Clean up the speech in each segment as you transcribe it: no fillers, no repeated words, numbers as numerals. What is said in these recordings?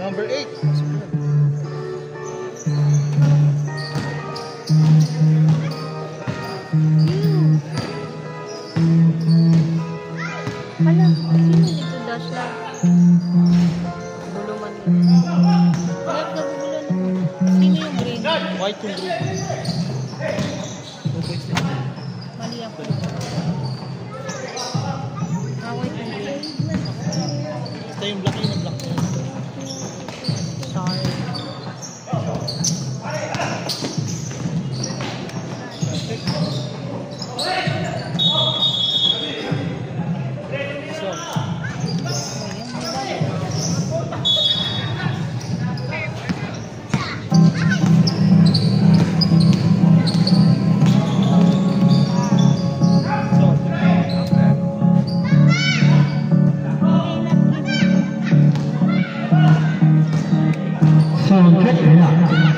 Number 8. Hala, sino dito dash lang? Buluman yun. Wala ka bubulan ako. Sino yung green? White yung green. Mali ako. White yung green. Ito yung black yun, black yun. Sorry.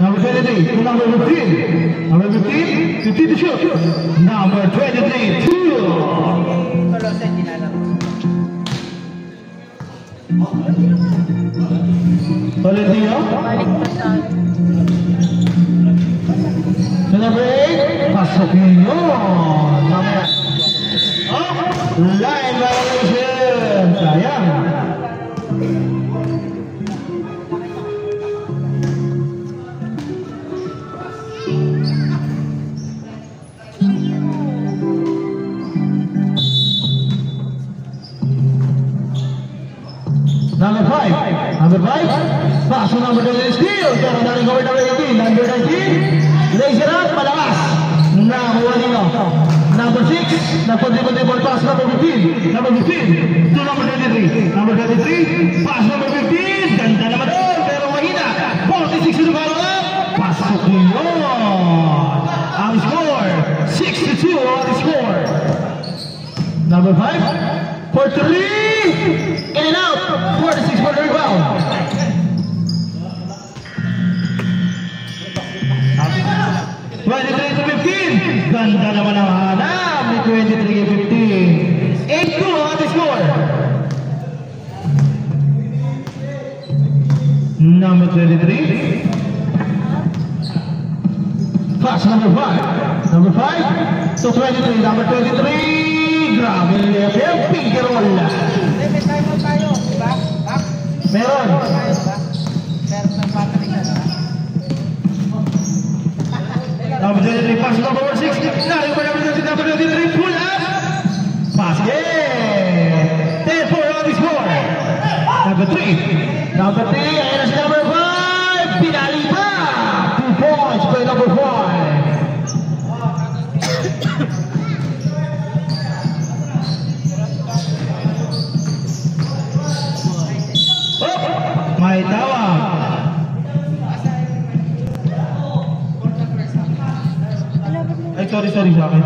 Number 23 to number 15. Number 15, 15 to shoot. Number 23, 2. Valentino. To number 8, pasok yun. Number 8. Line violation. Sayang. Number 5. Number 5. Paso number 2 steal. Pero naring cover number 18. Number 19. Lays it up. Malakas. Nakuha nino. Number 6. Nagpag-dribble pass number 15. Number 15. To number 23. Number 23. Pass number 15. Ganda naman doon. Pero mahina. 46 to the follow up. Pasok yun. Ang score. 6-2 on the score. Number 5. For 3. In and out. 46 for the rebound. (23 to 15). Ganda naman ang hanap ni 23 to 15. 8-2 on the score. Number 23. Pass number 5. Number 5 to 23. Number 23. Grabe yung pink roll. Meron. Number 23, pass number 6. Naring pa naman si number 23, pull up. Pass game. 10-4 on the score. Number 3. Number 3, ayan na si number 5. Pinali pa. 2 points by number 5. May tawag. Ay, sorry sa akin.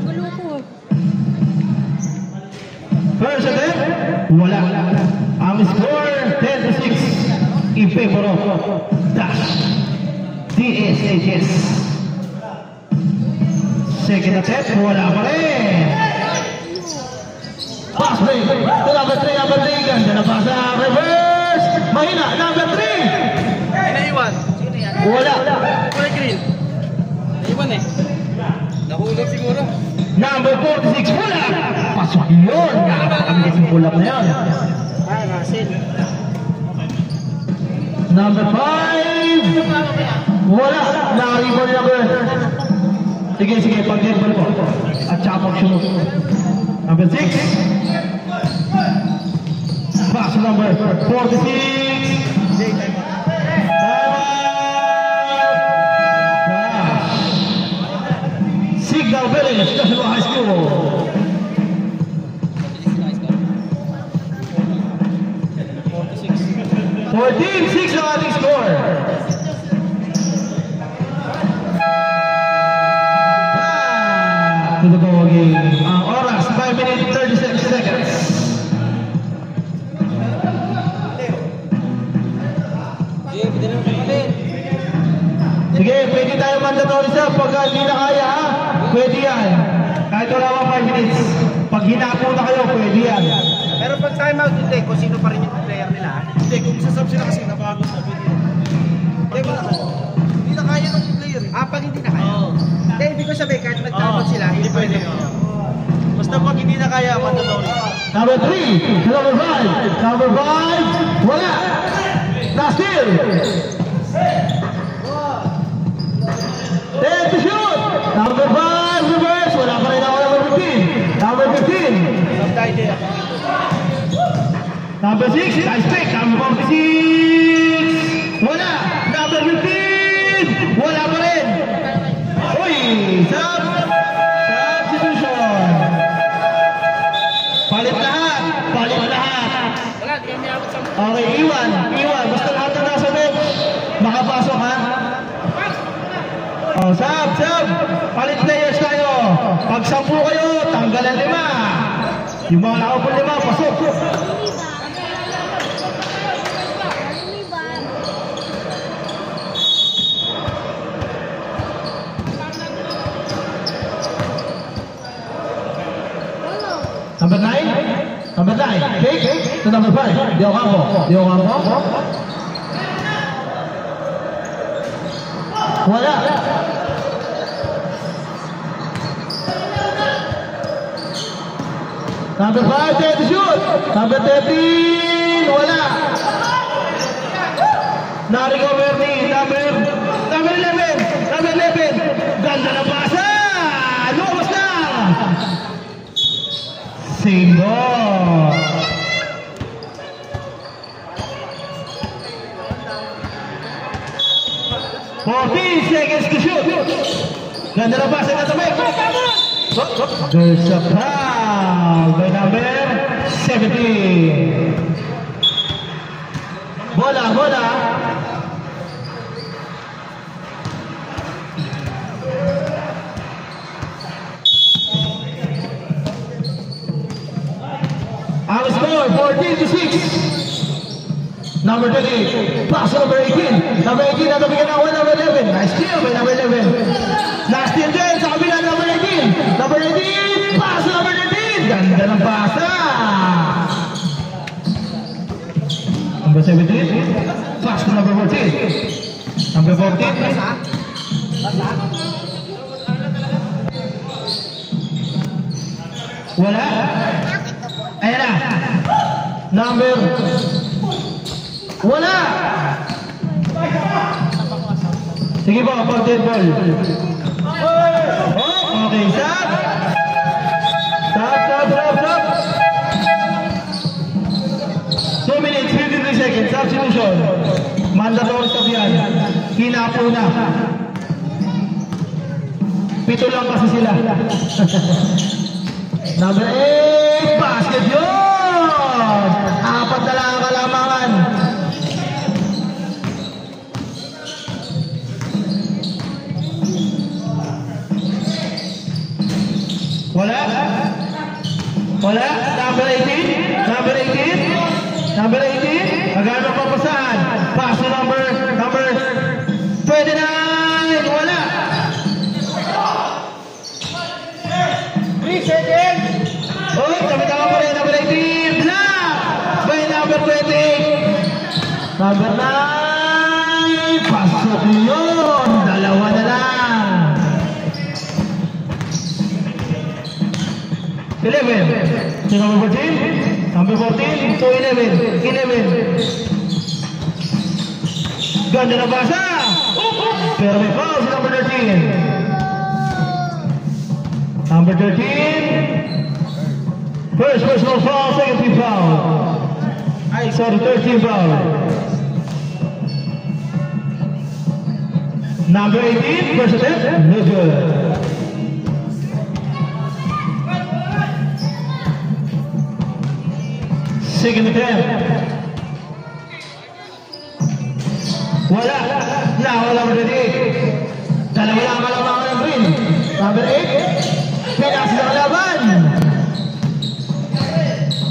Gulo ko. First attempt, wala. Ang score, 10-6. In favor of Dash. DSHS. Second attempt, wala pa rin. Pass break to number 3, number 3. Ganda na pasa, reverse. Mahina, number 3. Naiwan. Sino yan? Wala. Kulay green. Naiwan eh. Nahulog siguro. Number 46, wala. Pasok yun. Nakakamigas yung pull-up na yun. Ah, Russell. Number 5. Wala. Naka-rebound number. Sige, pag-dribble po. At saka pag-shoot. Number 6. Pass number 46. Signal Village, National High School. 14-6 ang ating score. To the ball game. Ang oras, 5 minutes 36 seconds. Sige, pwede tayo mandatory sa pagka hindi na kaya ha. Pwede yan. Kahit wala pa 5 minutes. Pag hinapo na kayo, pwede yan. Pero pag time out, hindi. Kung sino pa rin yung player nila. Hindi, kung sasab sila kasi napagod na pwede. Hindi ba? Hindi na kaya ng player. Pag hindi na kaya? Hindi, hindi ko sabihin. Kahit nag-time out sila, hindi pwede. Basta pag hindi na kaya, mandatory. Number 3, number 5. Number 5, wala. Last steal. Then to shoot. Number 5, reverse. Wala pa rin ako number 15. Number 15. Number 6, nice pick. Number 46. Wala. Number 15. Wala pa rin. Uy, substitution. Palit lahat. Palit lahat. Okay, iwan. Basta lahat na nasa bench. Makapasok ha. Oh, sab. Palit players tayo. Pag 10 kayo, tanggalan 5. Yung mga nakapun 5, pasok. Number 9. Number 9. Take to number 5. Dio Campo. Wala. Number 5, take the shoot. Number 13, wala. Na-recover ni number 11. Ganda na pasa. Lumabas na. Single. Seconds to shoot. Ganda na pasa na tabay. There's a foul by number 17. Bola. Ang score, 14-6. Number 20, pass number 18. Number 18 na nabigyan ng number 11. Nice steal by number 11. Last steal din sa kabila number 18. Number 18, pass number 13. Ganda ng pasa. Number 17, pass to number 14. Number 14. Wala. Ayan na. Number. Wala. Sige po, pag dead ball. Oh, okay, stop. Stop. 2 minutes, 53 seconds. Substitution. Mandatory stop yan. Hinapo na. 7 lang kasi sila. Number 8, basket yun! 4 na lang ang kalamangan. Wala? Number 18? Number 18? Agad ang papasahan. Pass to number 29. Wala? 3 seconds. Oh, tama-tama pa rin. Number 18. Block! By number 20. Number 9. Pasok yun. 2 na lang. 11. So number 14. Number 14 to 11. 11. Ganda na basa. Pero may foul si number 13. Number 13. First personal foul, second team foul. Third team foul. Number 18, first attempt, no good. Second attempt. Wala. Wala number 8. Dalawa lang kalamangan ng green. Number 8. Pinas na kalaban.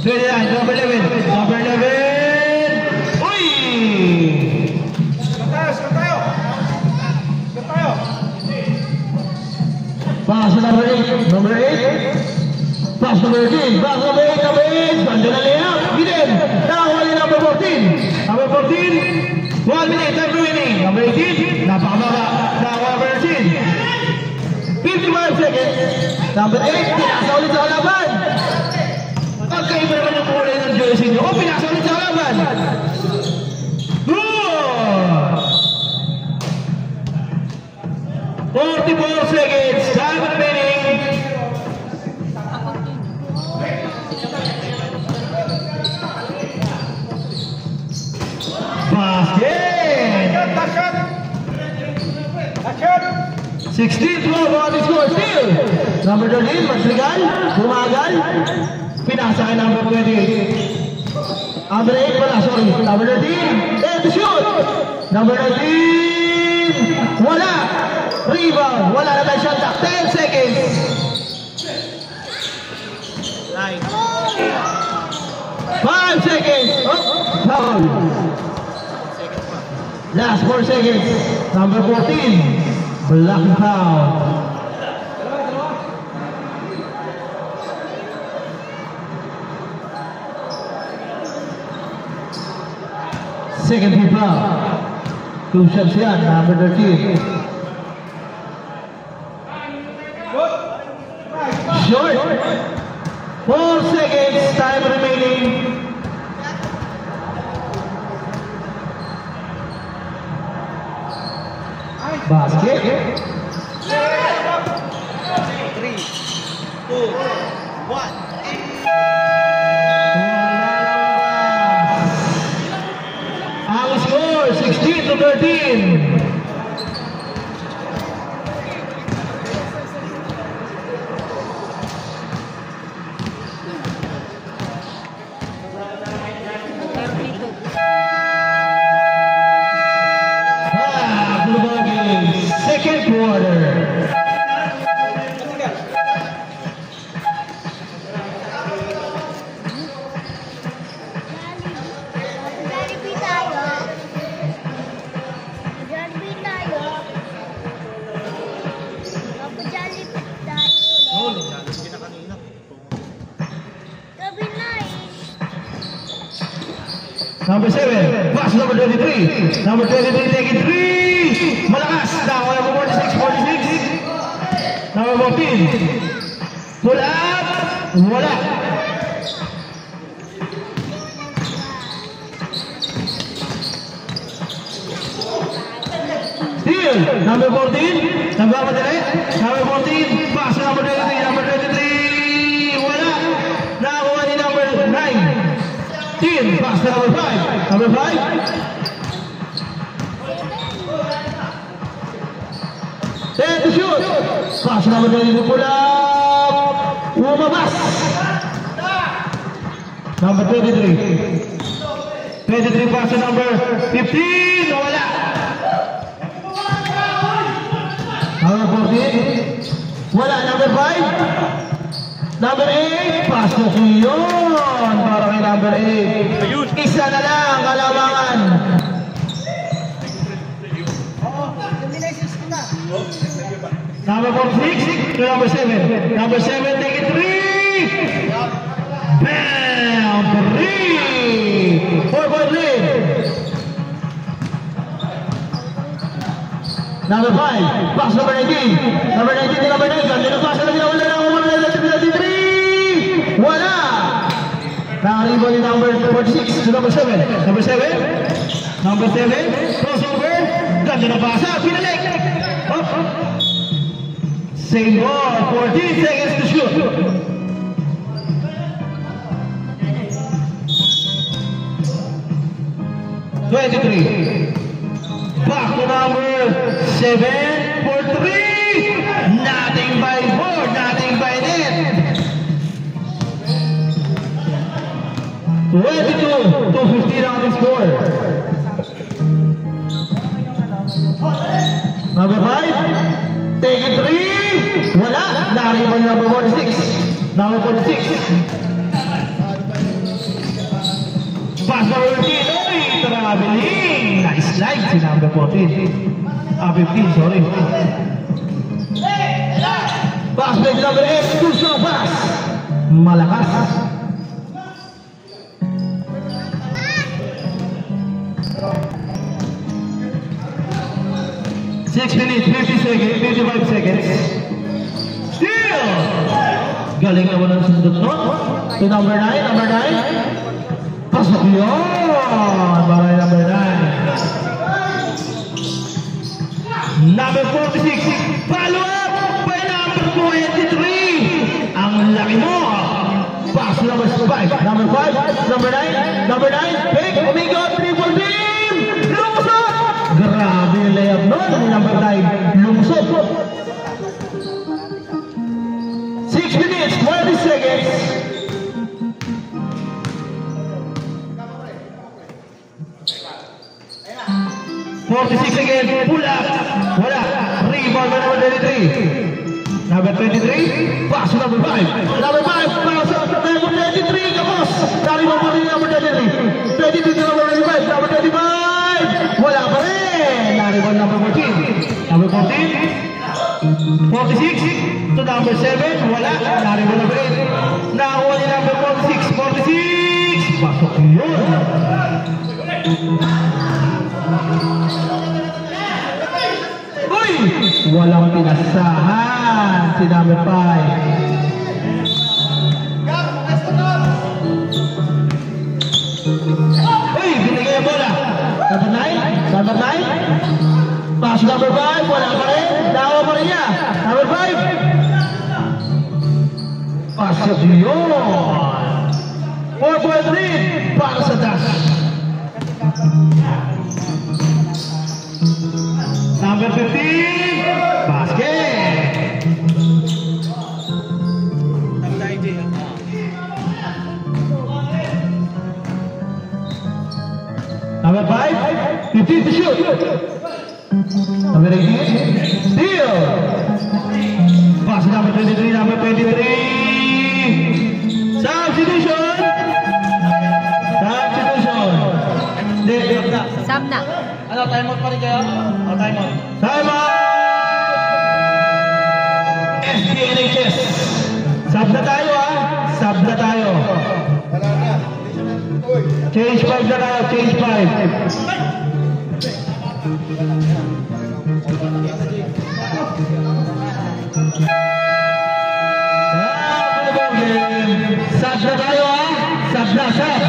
29, number 11. Number 11. Uy! Pass Pass to number 8. Number 8. Pass number 18. Pass number 8. Number 8. Ganda na layup. Gideon. Nakakuha ni number 14. Number 14. 1 minute. Time remaining. Number 18. Napakababa. Nakakuha number 13. 55 seconds. Number 8. Pinasa ulit sa kalaban. Pagkaiba naman yung kulay ng jersey nyo. O, pinasa ulit sa kalaban. Good! 44 seconds. Time remaining. Basket! 16-12 on the score. Still. Number 13, Masligan. Bumagal. Pinasa kay number 28. Number 8 pala, sorry. Number 13. And to shoot. Number 19. Wala. Rebound. Wala na tayo shot clock. 10 seconds. Line. 5 seconds. Oh, foul. Last 4 seconds. Number 14. Black foul. Second team foul. 2 shots yan. Number 13. Short. 4 seconds. Time remaining. Basket. 3, 2, 1. Ang score 16-13. Second quarter. Number 7, pass number 23. Number 23 taking 3. Malakas. Now number 46. Number 14. Pull up. Wala. Steal. Number 14. Number 14. Pass number 23. Number 23. Wala. Nakuha ni number 9. Pass to number 5. Number 5. And to shoot. Pass number 22. Pull up. Umabas. Number 23. 23 pass to number 15. Wala. Number 14. Wala. Number 5. Number 8, pass to yun. Para kay number 8. Isa na lang, kalabangan. Number 46 to number 7. Number 7, take it 3. Bam! 3. 4-point lead. Number 5, pass number 19. Number 19 to number 9. Ganda na pass na wala na. Wala! Nakaribo ni number 46 to number 7. Number 7. Number 7. Crossover. Ganda na basa. Pinalik. Up. Same ball. 14 seconds to shoot. Back to number 7 for 3. Nothing by 4. Nothing by net. 22-15 on the score. Number 5, take it 3. Wala. Nakariban number 46. Number 46. Pass number 15. Oy, traveling. Nice slide si number 14. 15, sorry. Pass play to number 8, too strong pass. Malakas. 6 minutes, 50 seconds, 55 seconds. Still! Galing naman ang sundot no? To number 9, number 9. Pasok yun! Baray number 9. Number 46, follow up by number 23. Ang laki mo! Pass number 5, number 5, number 9, number 9. Pick, umigo, triple beam! Lumusot! Grabe yung layup nun, number 9, lumusot. 6 minutes, 20 seconds. again, pull up. Wala. Rebound by number 23. Number 23, pass to number 5. Number 5, pass to number 23. Kapos. Dari mo pa rin number 23. 23 to number 25. Number 25. Wala pa rin. Dari mo number 14. Number 14. 46 to number 7. Wala. Dari mo number 8. Nakuha ni number 46. 46. Pasok yun. Uy! Walang pinasahan si number 5. Uy! Binigay ang bola. Number 9? Number 9? Pass number 5. Wala pa rin. Dawa pa rin niya. Number 5. Pasok yun. 4.3 para sa dash. Number 15, basket. Number 5, 15 to shoot. Number 18, steal. Pass number 23, number 23. Substitution. Sab na. Ano, time out pa rin kayo? O, time out. Time out! SPNHS. Sub na tayo Sub na tayo. Change 5 na tayo. Change 5. Sub na tayo Sub na, sub.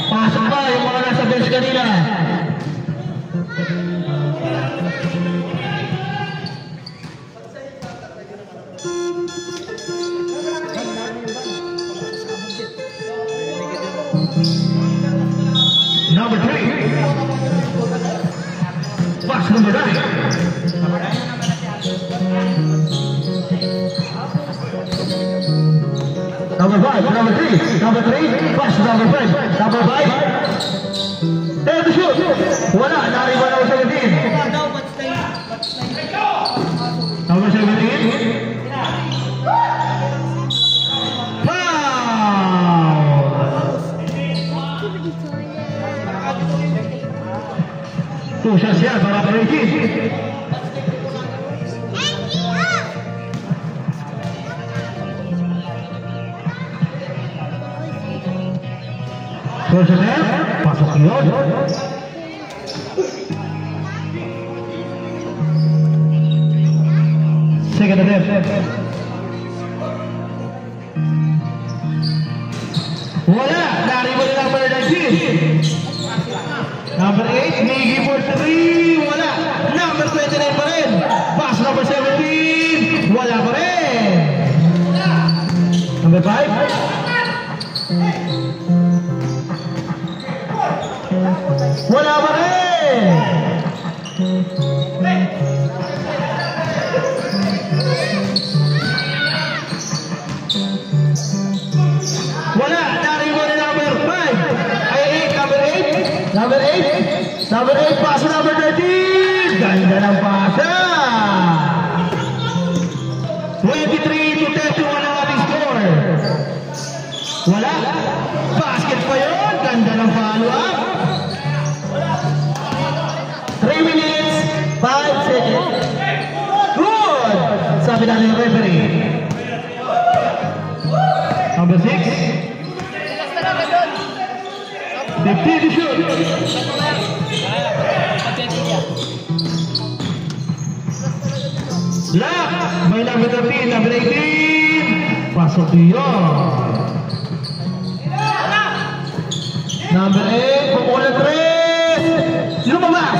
Pasok pa yung mga nasa bench kanina. Number 3. Pass number 9. Number 5, number 3, number 3, pass number 5, number 5. There to shoot. Wala, nariba number 17. Number 17. Two shots yan para kay Ricky. First net, pasok yun. Second attempt. Wala, naribo ni number 19. Number 8, Miggy for 3, wala. Number 29 pa rin. Pass number 17, wala pa rin. Number 5. Wala pa rin. Wala, naribo ni number 5. Ay, 8, number 8. Number 8. Number 8, pass number 13. Ganda ng pasa. 23 to 31 ang ating score. Wala. Basket pa yun. Ganda ng follow-up. 3 minutes, 5 seconds. Good. Sa Sabi natin yung referee. Number 6. Bilas talaga doon. 50 to shoot. Lock by number 13, number 18. Pasok yun. Number 8, pumula 3. Lumabas.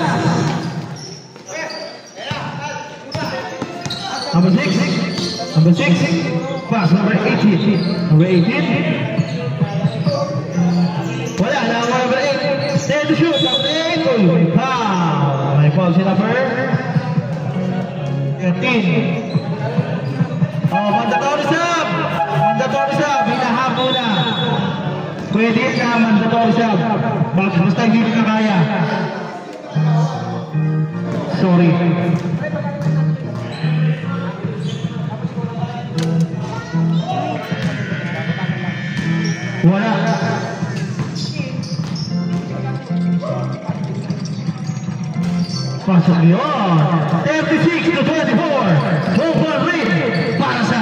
Number 6. Number 6. Pass number 18. Number 18. Wala na ang number 8. Stay to shoot. Number 8. Uy, foul. May foul si number 13. Oh, mandatory sub. Mandatory sub. Hinahapo na. Pwede na mandatory sub. Basta hindi na kaya. Sorry. Wala. Pasok yun. 36 to 24. 12-1 lead para sa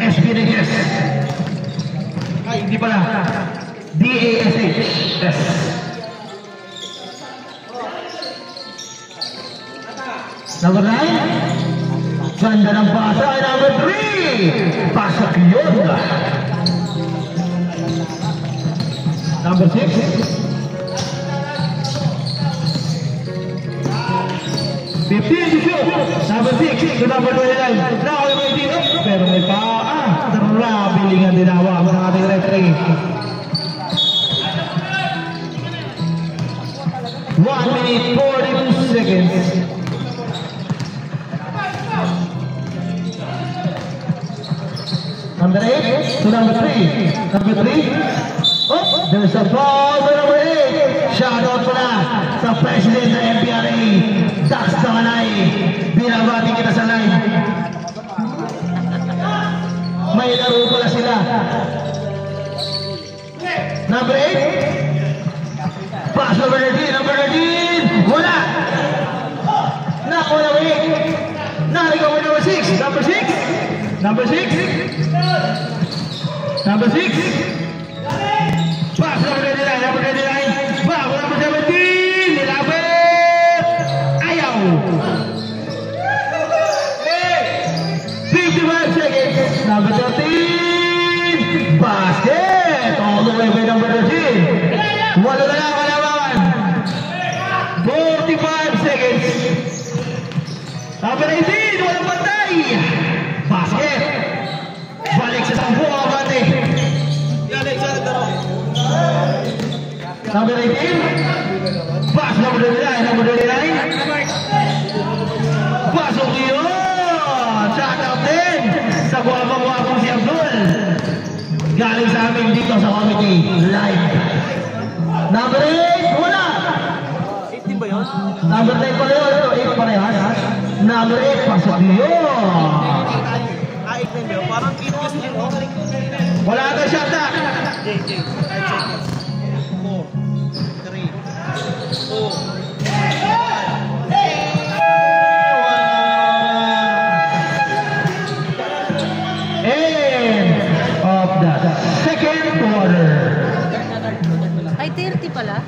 SPNHS. Ay, hindi pala. DASH. Yes. Number 9. Ganda ng pasa ay number 3. Pasok yun. Number 6. 15 to shoot. Number 6 to number 29. Now may dito. Pero may trabiling ang dinawa ng ating referee. 1 minute 42 seconds. Number 8 to number 3. Number 3. Oh, there's a ball by number 8. Shout out pala sa president ng MPRA, Dax Tamanay. Binabati kita sa live. May laro pala sila. Number 8. Pass number 13. Number 13. Wala. Nako na 8. Narigaw mo number 6. Number 6. Number 6. Number 6. Pass number 29, number 29. Bago number 17. Nilapit. Ayaw. 55 seconds. Number 13. Basket. All the way by number 13. Walo na lang kalaban. 45 seconds. Number 18. Walang pantay. Basket. Balik sa 10 ang bate. Number 18. Pass number 29. Number 29. Pasok yun. Shout out din sa buwabang-buwabang si Abdul. Galing sa amin dito sa committee. Live. Number 8. Wala. 18 ba yun? Number 9 pala yun. 8 parehas. Number 8. Pasok yun. 8 na yun. Parang kinos yun. Wala ka shot na. 4, 3, 2. End of the second quarter. Ay, 30 pala.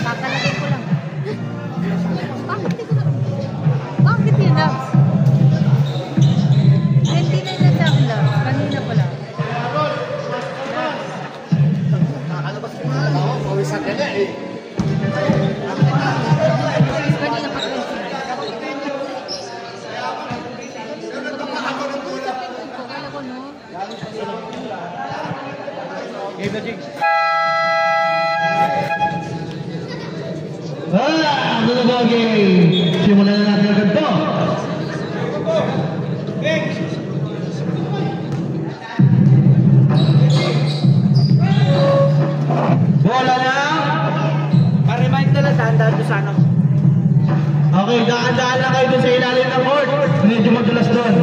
Kakalagay ko lang. Bakit yun, Labs? 29 na sa akin, Labs. Kanina pala. Kanina pa 29. Kala ko, no? Game na, Jigs. Ano na ba, game? Simulan na natin agad to. Bola na. Pa-remind na lang, dahan-dahan doon sa ano. Okay, daan-daan lang kayo doon sa ilalim ng court. Medyo madulas doon.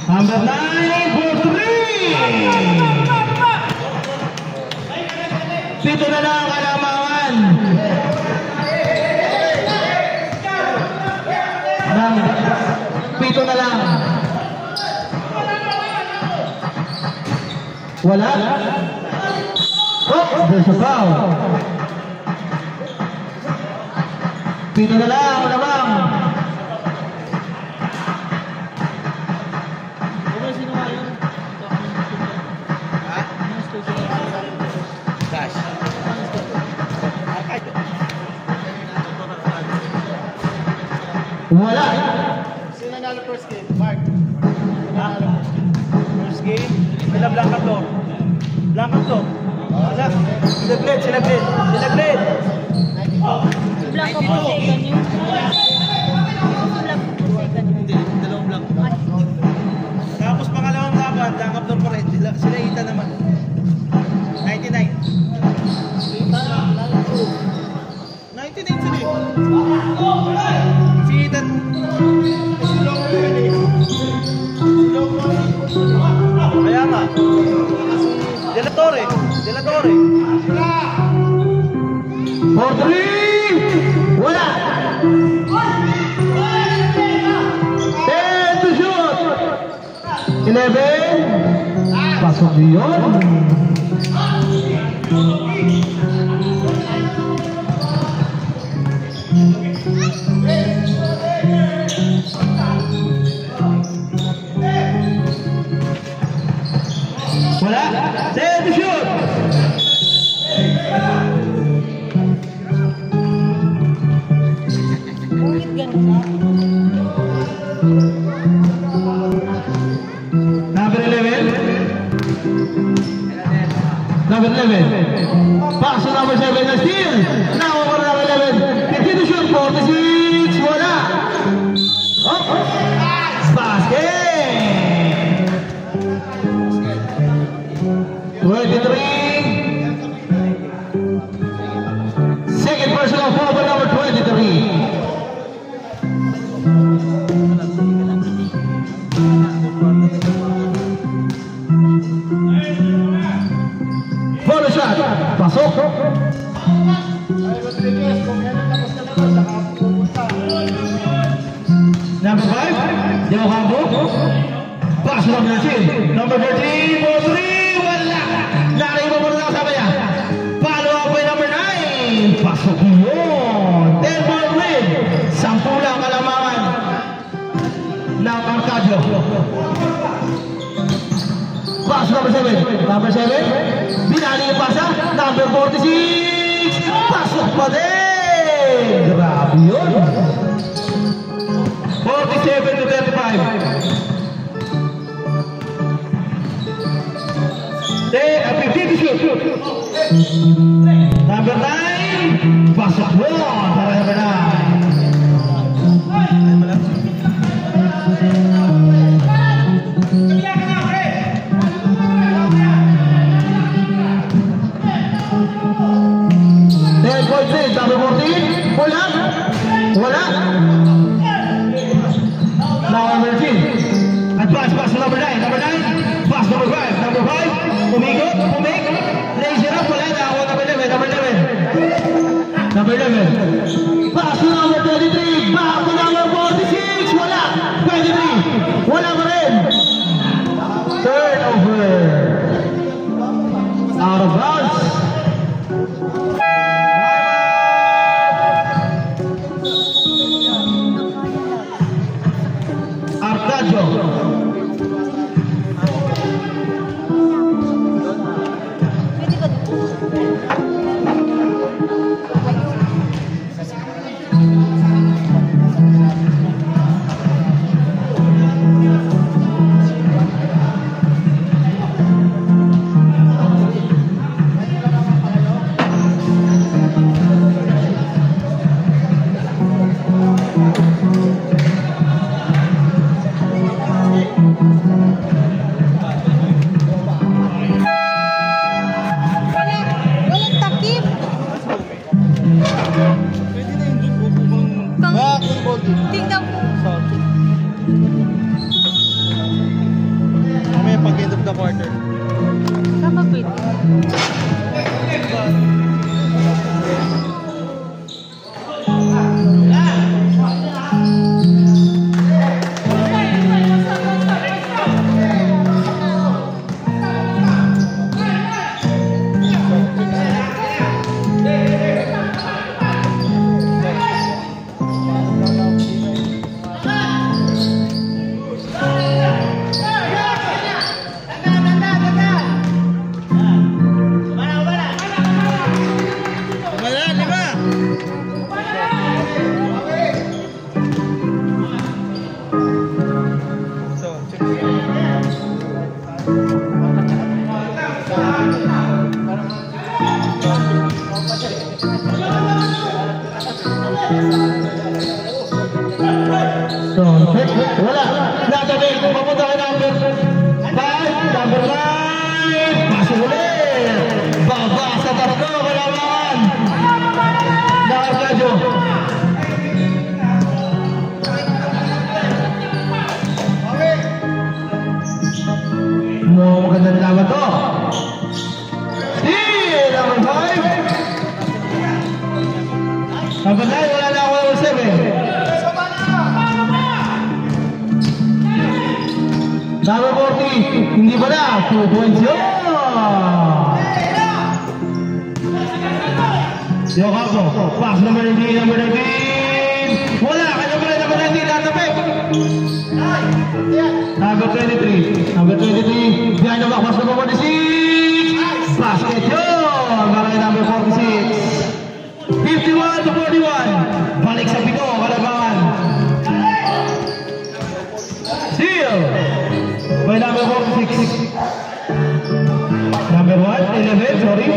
Number 9. Pito na lang kalamangan. Pito na lang. Wala. Oh, there's a foul. Pito na lang, malamang. Dash. Wala. Sino nanalo first game? Mark. First game? Sila Blanca to. Blanca to. Wala. Sila Blade. Si Blanco po second yun. Si Blanco po second yun. Dalawang Blanca. Tapos pangalawang laban, Blanca to pa rin. Sila Ita naman. 99. 99 sila eh. Si Ita. Kaya nga. De La Torre. 4-3. Wala. 10 to shoot. 11. Pasok yun. Wala. 10 to shoot. Bakit ganun? Number 11. Number 11. Pass to number 7 na steal. Now over number 11. 50 to shoot. 46. Wala. Oh. Basket. 23. Second personal foul by number 23. Follow shot. Pasok. Number 5. Demo Campo. Pass to number 13. Number 13. For 3. Wala. Nari mo muna na kasama niya. Follow up by number 9. Pasok yun. 10 ball win. 10 lang kalamangan ng Arcadio. Pass number 7. Number 7. Binali yung pasa. Number 46. Pasok pa din. Grabe yun. 47 to 35. A 50 to shoot. Number 9. Pasok yun. Para number 10.3, number 14. Wala. Now number 13. Advance pass to number 9. Number 9. Pass number 5. Number 5. Umikot. Laser up. Wala na ako. Number 11. Number 11. Pass to number 23. Back to number 46. Wala. 23. Wala pa rin. Turnover. Out of bounds. Arcadio. Pwede ba dito? Walang takip. Pwede na yung zoom. Tingnan mo. Mamaya pag end of the quarter. Tama pwede. So, check. Wala. Natabi. Papunta kay number 5. Number 5. Pasok ulit. Baba sa tarko. Kalamangan. Nakargadyo. Maganda na naman to. Steal! Number 5. Number 9. Wala na ako number 7. Number 40, hindi ba na? 2 points yun! Yokapo, pass number 19, number 19! Wala! Kanya pala number 19, natapik! Number 23, number 23, behind the back, pass number 46! Basket yun! Maray number 46! 51 to 41! Balik sa pito, kalabangan! Steal! By number 46. Number 11, sorry.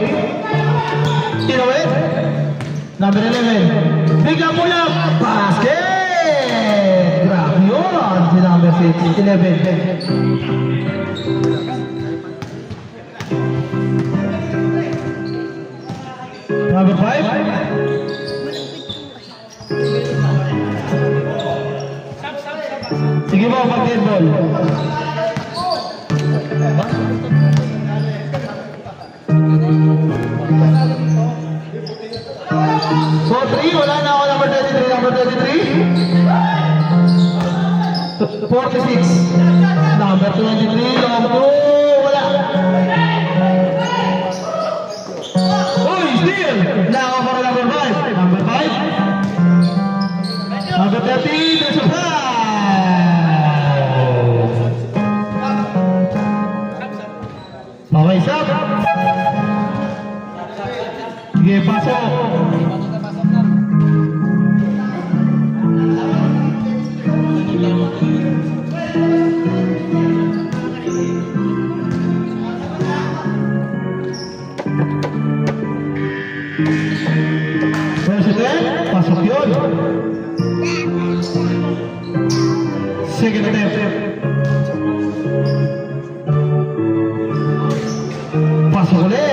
Number 11. Big up mula. Basket! Grabe yun. Si number 6. 11. Number 5. Sige mo, mag-ball. So 3, wala na ako number 23, number 23. 46. Number 23, long 2, wala. Uy, steal! Na ako para number 5. Number 5. Number 13, there's a foul. Okay, stop. Sige, pasok. President, pasok yun. Second attempt. Pasok ulit.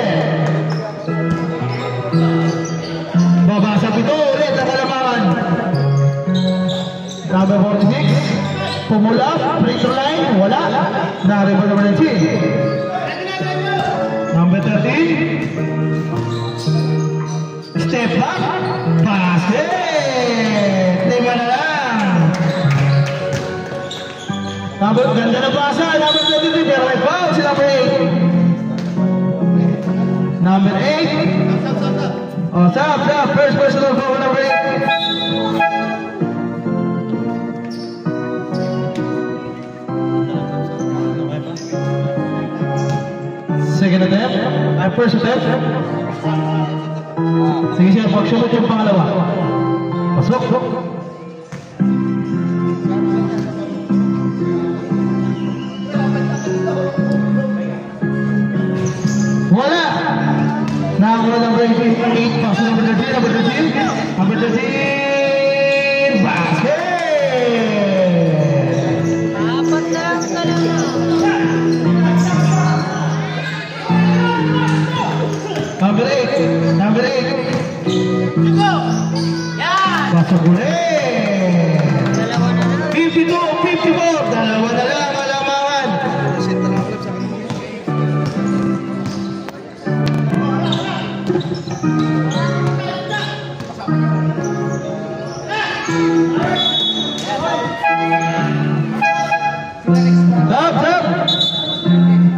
Babasa pito ulit ang kalamangan. Number 46. Pumula, free throw line, wala. Nariba naman ang chin. Number 13. Step back. Basket. 5 na lang. Ganda na pasa. Number 23. Pero may foul si number 8. Number 8. Oh, stop. First personal foul number 8. Second attempt. First attempt. Sige siya, pag-shoot yung pangalawa. Pasok. Wala! Nakakuha ng break 8. Pasok number 13. Number 13. Basket! Apat na lang ka lang. Number 8. Pasok ulit. 52, 54. Dalawa na lang, malamangan.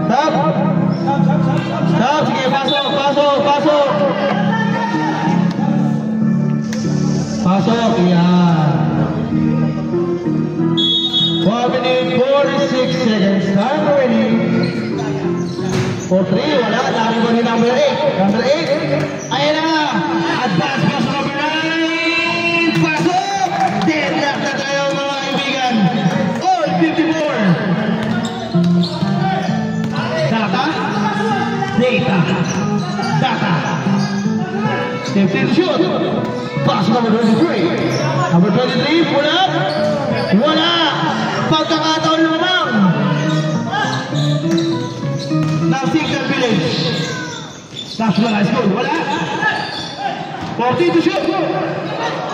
Stop. Sige, pasok. Pasok, yan. 1 minute, 46 seconds. Time remaining. For 3, wala. Dami ko ni number 8. Number 8. Ayan na. Advance pass number 9. Pasok. Deadlock na tayo mga kaibigan. All 54. Saka. Data. 15 shoot. Pass number 23. Number 23, pull up. Wala. Pagkakataon lamang. Signal Village. National High School. Wala. 40 to shoot.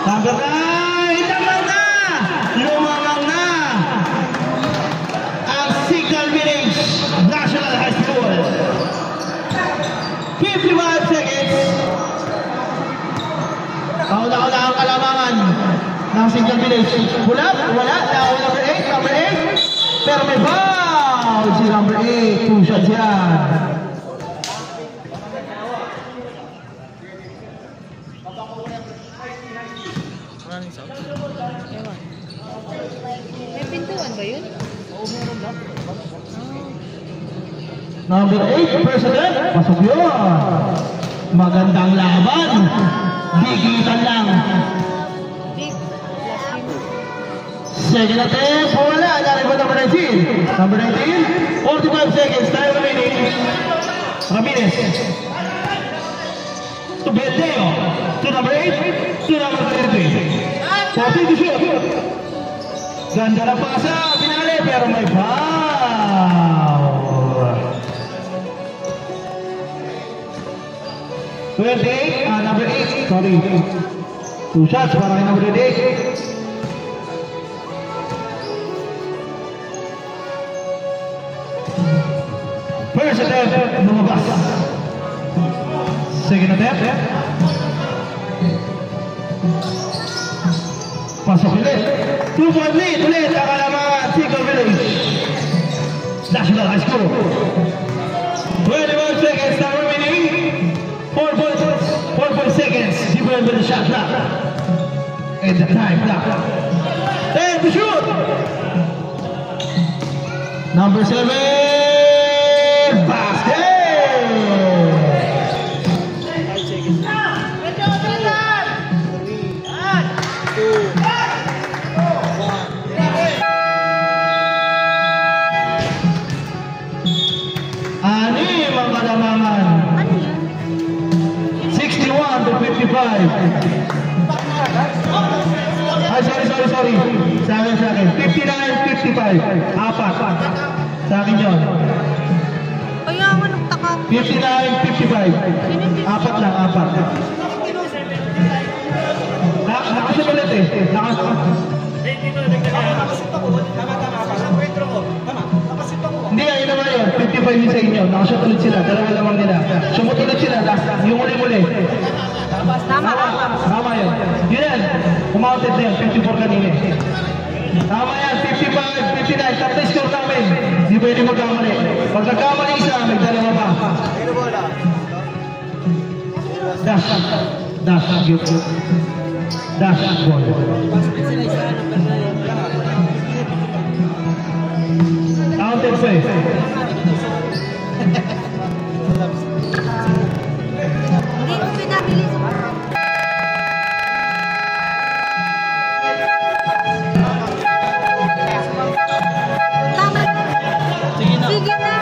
Number 9. Lamang na. Lumamang na. Ang Signal Village National High School. 55 seconds. Kauna-una ang kalamangan ng Signal Village. Wala. Wala. Number 8. Number 8. Pero may foul. Si number 8. 2 shots yan. Ewan. May pintuan ba yun? Oo, meron ba? Number 8, President. Pasok yun. Magandang laban. Digitan lang. Second attempt. Wala. Galing ba number 19? Number 19. 45 seconds. Time remaining. Ramirez. To Beldeo. To number 8. To number 33. 40 to shoot. Ganda na pasa. Pinali. Pero may foul. 28, number 8, sorry. 2 shots para kay number 8. First attempt, lumabas. Second attempt. Pasok ulit. 2-point lead ulit ang kalamangan Signal Village National High School. 21 seconds na remaining. 4 seconds. Different with the shot clock. And the time clock. And to shoot. Number 7. Basket. Anim ang kalamangan. 61 to 55. Ay, sorry. Sa akin. 59-55. Apat. Sa akin yun. Kaya ako nagtaka. 59-55. Apat lang. Nakasulit eh. Hindi nga, yun naman yun. 55 yun sa inyo. Nakashoot ulit sila. Dalawa lamang nila. Sumot ulit sila. Yung uli-muli. Tama yun. Yun yan. Kumounted na yun. 54 kanina. Tama yan. 55, 59. Top na score namin. Hindi pwede magkamali. Pag nagkamali isa, may dalawa pa. Dash. Ball. Counted pa eh. Hindi ko pinabilis. Tama. Sige na.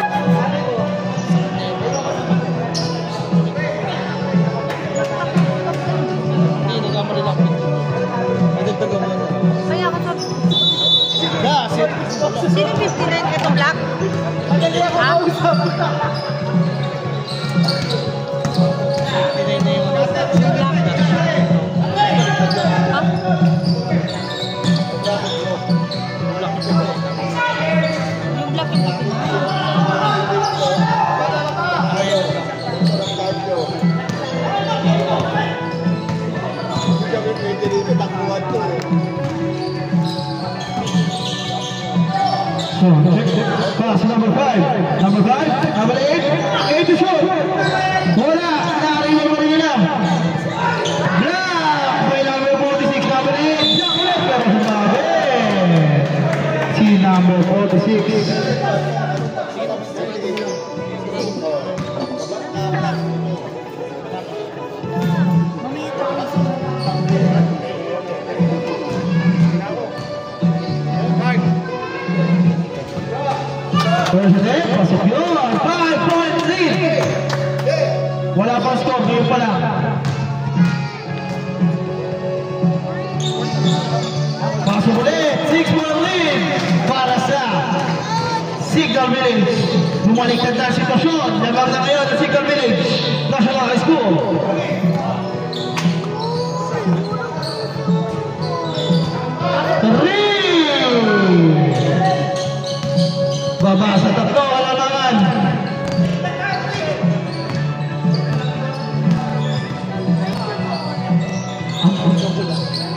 Kaya ako sabi. Sino 59 itong black? Pass number 5. Number 8 to shoot. Wala. Narinig mo rin nila. Black. May number 46. Number 8. Pero sumabi. Si number 46. First attempt, pasok yun. 5-point lead. ang score, ngayon pa lang. Pasok ulit, 6-1 lead para sa Signal Village. Bumaliktad na ang sitwasyon. Labang na ngayon ang Signal Village National High School. Baba sa tatlo, alamangan.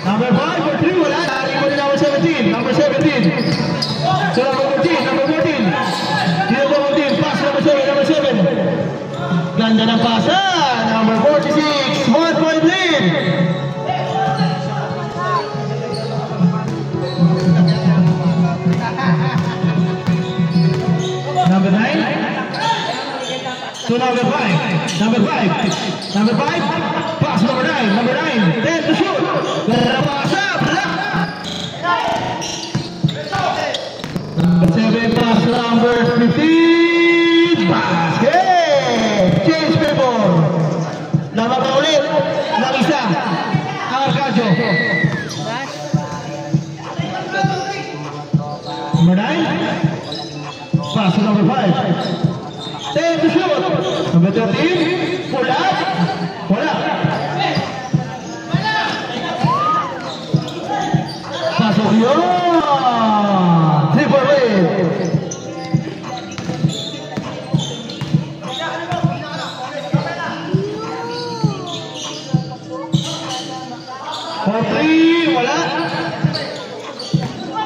Number 5 for 3, wala. Dari mo din number 17. Number 17. So number 14, number 14. Dito po 14, pass number 7, number 7. Ganda ng pasa. Number 46, 1 point lead. Number 9. So number 5. Number 5. Number 5. Pass number 9. Number 9. 10 to shoot. Pass up. Number 7. Pass number 15. Basket. Change people. Lamang pa ulit. Lang isa. Ang Arcadio. Number 9. Pass to number 5. 10 to shoot. Number 13. Pull up. Wala. Pasok yun. 3 for 8. For 3. Wala.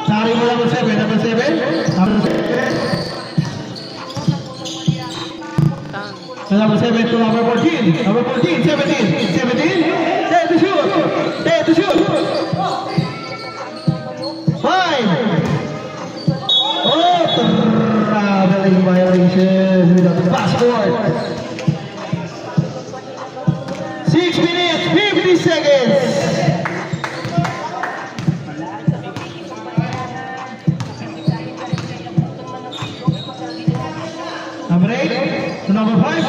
Sari mo number 7. Number 7. Number 7. Number 7 to number 14. Number 14, 17. 17. 10 to shoot. 10 to shoot. 5. Oh, traveling violation without the passport. 6 minutes, 50 seconds. Number 8 to number 5.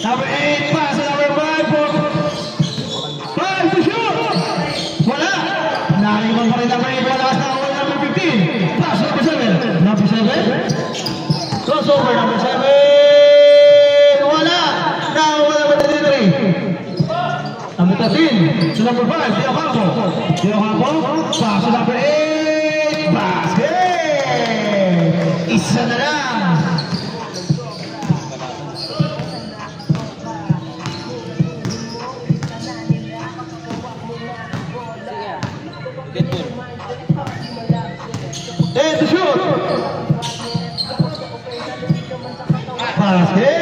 Number 8 pass to number 5 for 5 to shoot. Wala. Naliman pa rin number 8. Malakas na ako number 15. Pass to number 7. Number 7. Crossover number 7. Wala. Now number 33. Number 13 to number 5. Dio Campo. Pass to number 8. Basket. Isa na lang. And to shoot. Basket.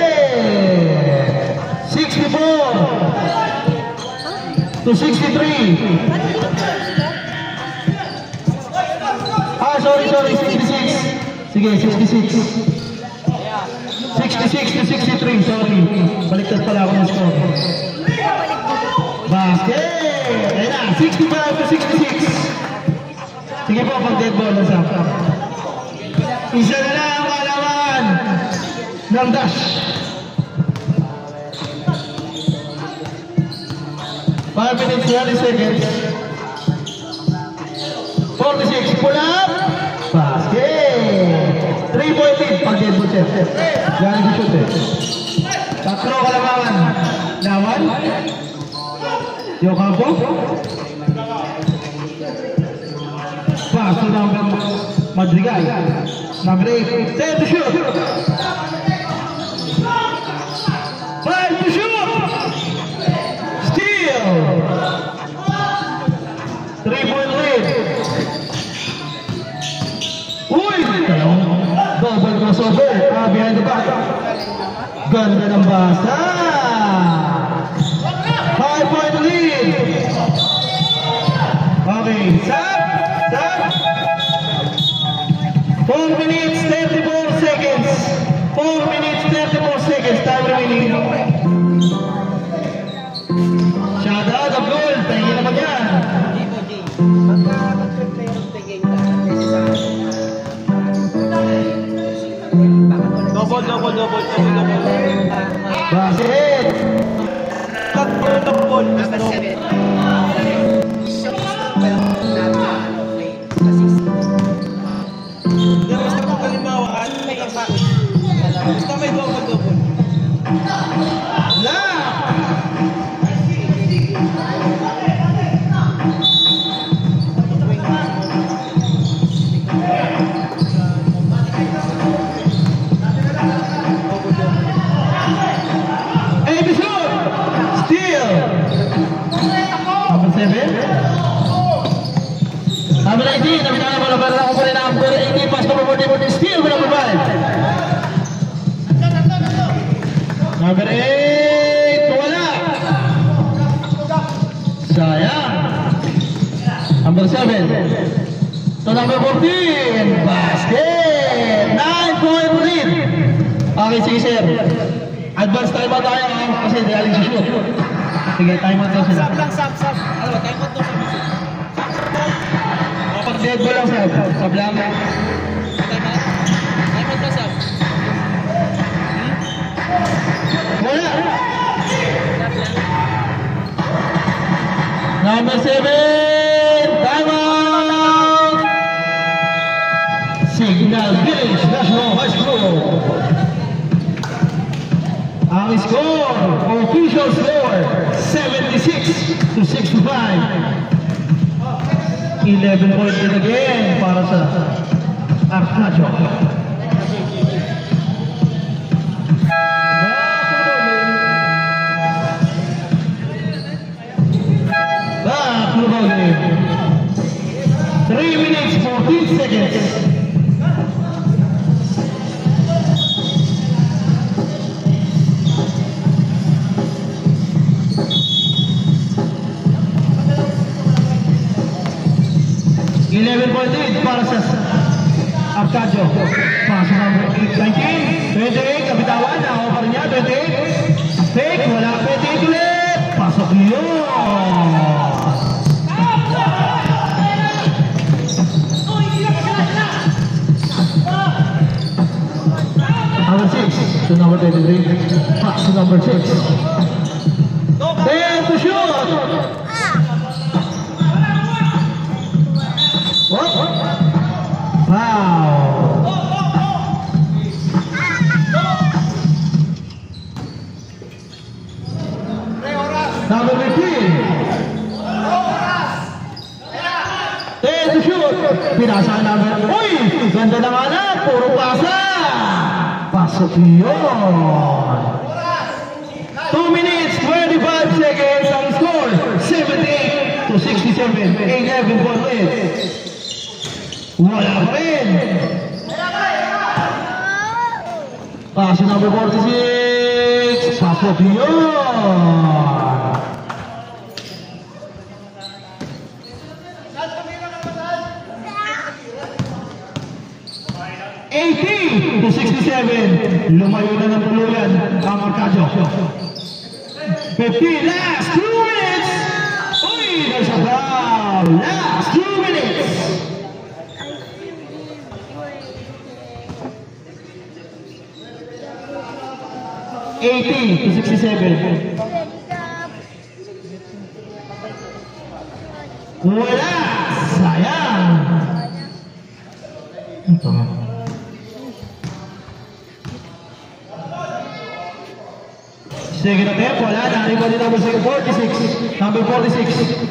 64 to 63. Sorry, 66. Sige, 66. 66 to 63, sorry. Baliktad pala ako ng score. Basket! Ayan na, 65 to 66. Sige po, pag dead ball, nasa. Isa na lang ang malaman ng dash. 5 minutes, 30 seconds. 46, pull up. Basket! 3-point lead pag dead ball set. Yan ang shoot eh. Tatlo kalamangan. Naman. Dio Campo. Pass to number Madrigal. Number 8. 10 to shoot. 5 to shoot. Steal. 3-point lead. Uy! Double crossover. Behind the back. Ganda ng basa. 5-point lead. Okay. Stop. 4 minutes, 34 seconds. 4 minutes, 34 seconds. Time remaining. Shout out of goal. Tingin naman yan. Double. Basket. Double. Number 7. Basta kung halimbawa, basta may double. La. Episode. Steal. Number 7. Number 19. Nabitala bola para ako pa rin ang number 18. Pass to number 14. Steal for number 5. Number 8. Wala. Sayang. Number 7. To number 14. Basket. 9-point lead. Okay, sige sir. Advance time out tayo kasi di aling shoot. Sige, time out daw sila. Sab. Ano ba? Time out daw sa music. Pag dead ball lang sir. Sab lang. Time out daw, Sab. Wala. Number 7. Time out. Signal Village National High School. Ang score, official score, 76-65. 11 point din again para sa Arcadio. Back to the ball game. 3 minutes, 14 seconds. Para sa Arcadio. Pasok number 19. 28, kapitawan. Ako pa rin niya. 28. Fake, wala. 28 ulit. Pasok yun. Number 6 to number 23. Pass to number 6. 10 to shoot. What? Wow. Number 15. 10 to shoot. Pinasa number. Uy! Ganda naman na. Puro pasa. Pasok yun. 2 minutes, 25 seconds ang score. 78-67. 11 point lead. Wala pa rin. Pasok number 46. Pasok yun. 80-67. Lumayo na ng tuluyan ang Arcadio. 15 last 2 minutes. Uy, there's a foul. Last 2 minutes. 80-67. Wala. Sayang. Ito nga. Second attempt, wala. Narinig din number 46. Number 46.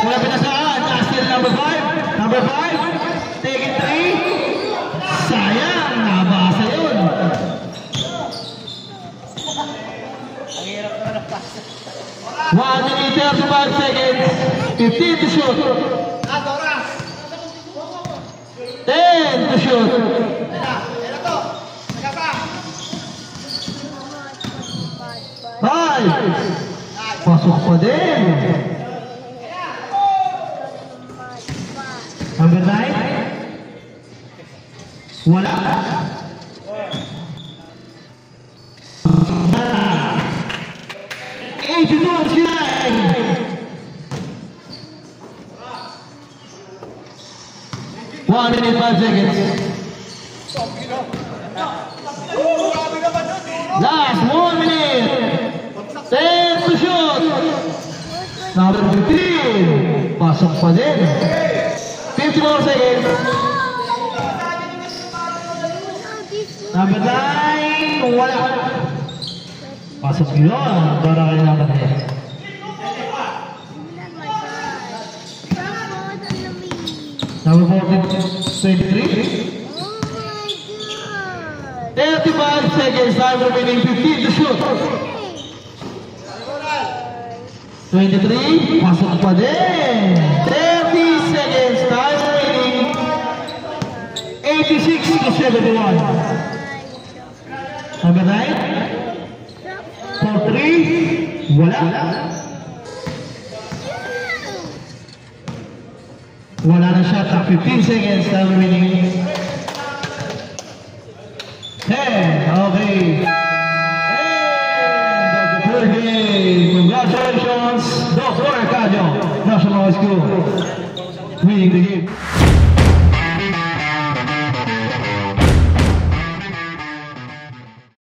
Wala pinasaan. Last kill number 5. Number 5. Take it 3. Sayang. Nabasa yun. Ang hirap naman ang pass. 1 minute 35 seconds. 15 to shoot. 10 to shoot. Ay! Pasok pa din. Number 9. Wala. One minute 5 seconds. Last 1 minute. 10 to shoot. Number 15. Pasok pa din. 50 more seconds. Number 9. Wala. Pasok yun. Para kayo number 10. Number 23. 35 seconds, time remaining 15 to shoot. 23, pasok pa din. 30 seconds, time remaining 86 to 71. Number 9. 4-3, wala. Wala na shot, 15 seconds, time remaining 10, okay. And the third game, congratulations, Dr. Arcadio, National High School, winning the game.